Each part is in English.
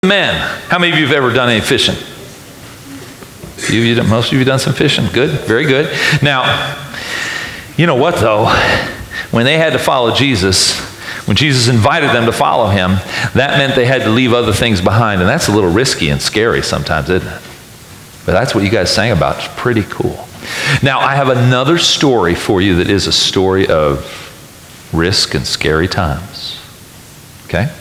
Men, how many of you have ever done any fishing? Most of you have done some fishing. Good, very good. Now, you know what though? When they had to follow Jesus, when Jesus invited them to follow him, that meant they had to leave other things behind. And that's a little risky and scary sometimes, isn't it? But that's what you guys sang about. It's pretty cool. Now, I have another story for you that is a story of risk and scary times. Okay?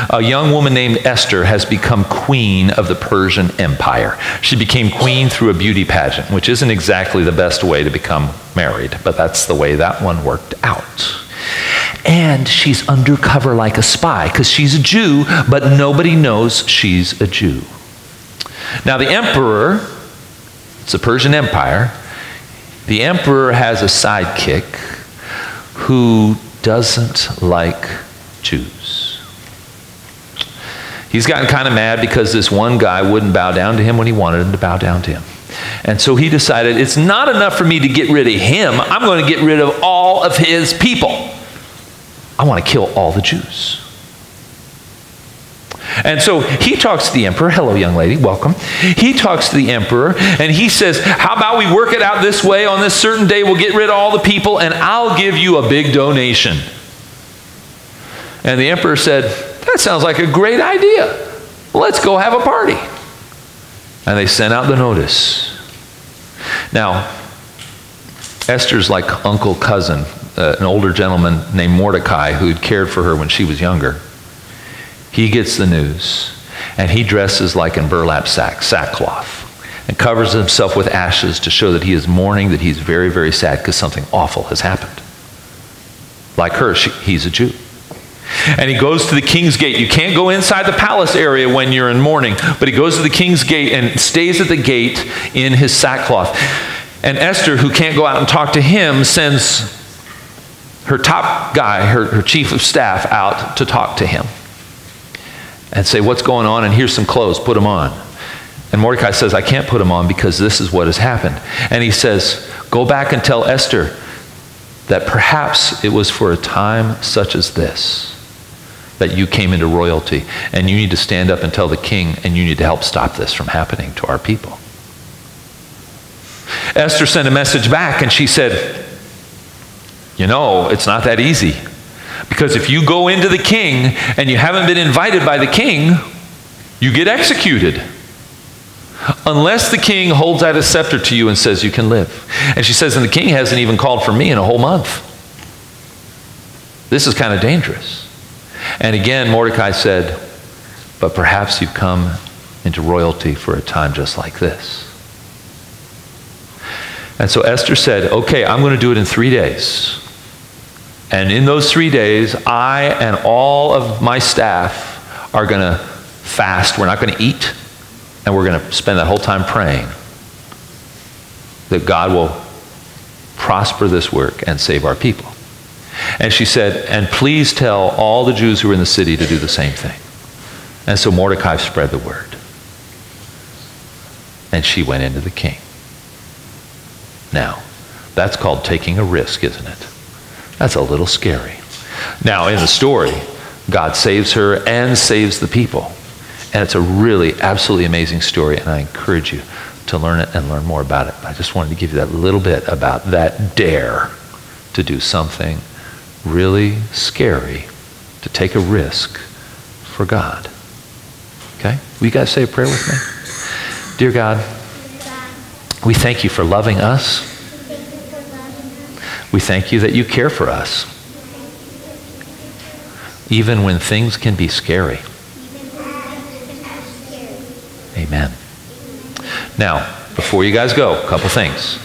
A young woman named Esther has become queen of the Persian Empire. She became queen through a beauty pageant, which isn't exactly the best way to become married, but that's the way that one worked out. And she's undercover like a spy because she's a Jew, but nobody knows she's a Jew. Now the emperor, it's the Persian Empire, the emperor has a sidekick who doesn't like Jews. He's gotten kind of mad because this one guy wouldn't bow down to him when he wanted him to bow down to him. And so he decided, it's not enough for me to get rid of him. I'm going to get rid of all of his people. I want to kill all the Jews. And so he talks to the emperor. Hello, young lady. Welcome. He talks to the emperor, and he says, how about we work it out this way? On this certain day, we'll get rid of all the people, and I'll give you a big donation. And the emperor said, that sounds like a great idea. Let's go have a party. And they sent out the notice. Now, Esther's like uncle cousin, an older gentleman named Mordecai who had cared for her when she was younger. He gets the news, and he dresses like in burlap sackcloth, and covers himself with ashes to show that he is mourning, that he's very, very sad because something awful has happened. Like her, he's a Jew. And he goes to the king's gate. You can't go inside the palace area when you're in mourning, but he goes to the king's gate and stays at the gate in his sackcloth. And Esther, who can't go out and talk to him, sends her top guy, her chief of staff, out to talk to him and say, what's going on? And here's some clothes, put them on. And Mordecai says, I can't put them on because this is what has happened. And he says, go back and tell Esther that perhaps it was for a time such as this that you came into royalty, and you need to stand up and tell the king, and you need to help stop this from happening to our people. Esther sent a message back, and she said, you know, it's not that easy. Because if you go into the king and you haven't been invited by the king, you get executed. Unless the king holds out his scepter to you and says you can live. And she says, and the king hasn't even called for me in a whole month. This is kind of dangerous. And again, Mordecai said, but perhaps you've come into royalty for a time just like this. And so Esther said, okay, I'm going to do it in 3 days. And in those 3 days, I and all of my staff are going to fast. We're not going to eat. And we're going to spend that whole time praying that God will prosper this work and save our people. And she said, and please tell all the Jews who are in the city to do the same thing. And so Mordecai spread the word. And she went into the king. Now, that's called taking a risk, isn't it? That's a little scary. Now, in the story, God saves her and saves the people. And it's a really absolutely amazing story, and I encourage you to learn it and learn more about it. I just wanted to give you that little bit about that dare to do something really scary, to take a risk for God. Okay? Will you guys say a prayer with me? Dear God, we thank you for loving us. We thank you that you care for us, even when things can be scary. Amen. Now, before you guys go, a couple things.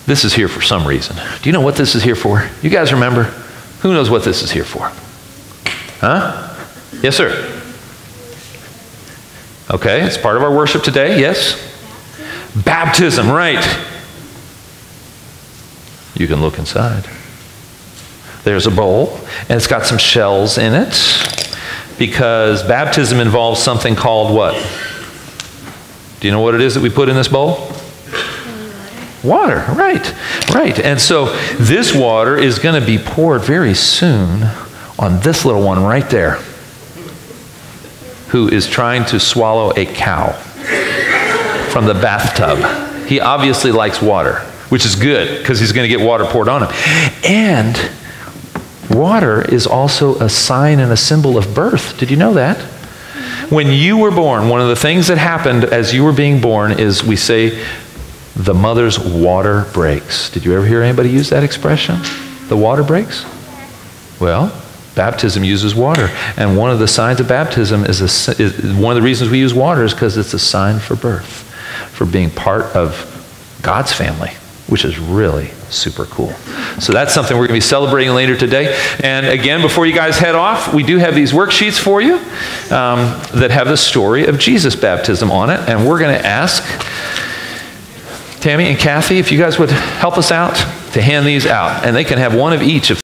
This is here for some reason. Do you know what this is here for? You guys remember? Who knows what this is here for? Huh? Yes, sir. Okay, it's part of our worship today, yes? Baptism, right. You can look inside. There's a bowl, and it's got some shells in it, because baptism involves something called what? Do you know what it is that we put in this bowl? Water, right. And so this water is going to be poured very soon on this little one right there. who is trying to swallow a cow from the bathtub. He obviously likes water, which is good because he's going to get water poured on him. And water is also a sign and a symbol of birth. Did you know that? When you were born, one of the things that happened as you were being born is we say the mother's water breaks. Did you ever hear anybody use that expression? The water breaks? Well, baptism uses water. And one of the signs of baptism is one of the reasons we use water is because it's a sign for birth, for being part of God's family, which is really super cool. So that's something we're going to be celebrating later today. And again, before you guys head off, we do have these worksheets for you that have the story of Jesus' baptism on it. And we're going to ask Tammy and Kathy if you guys would help us out to hand these out. And they can have one of each if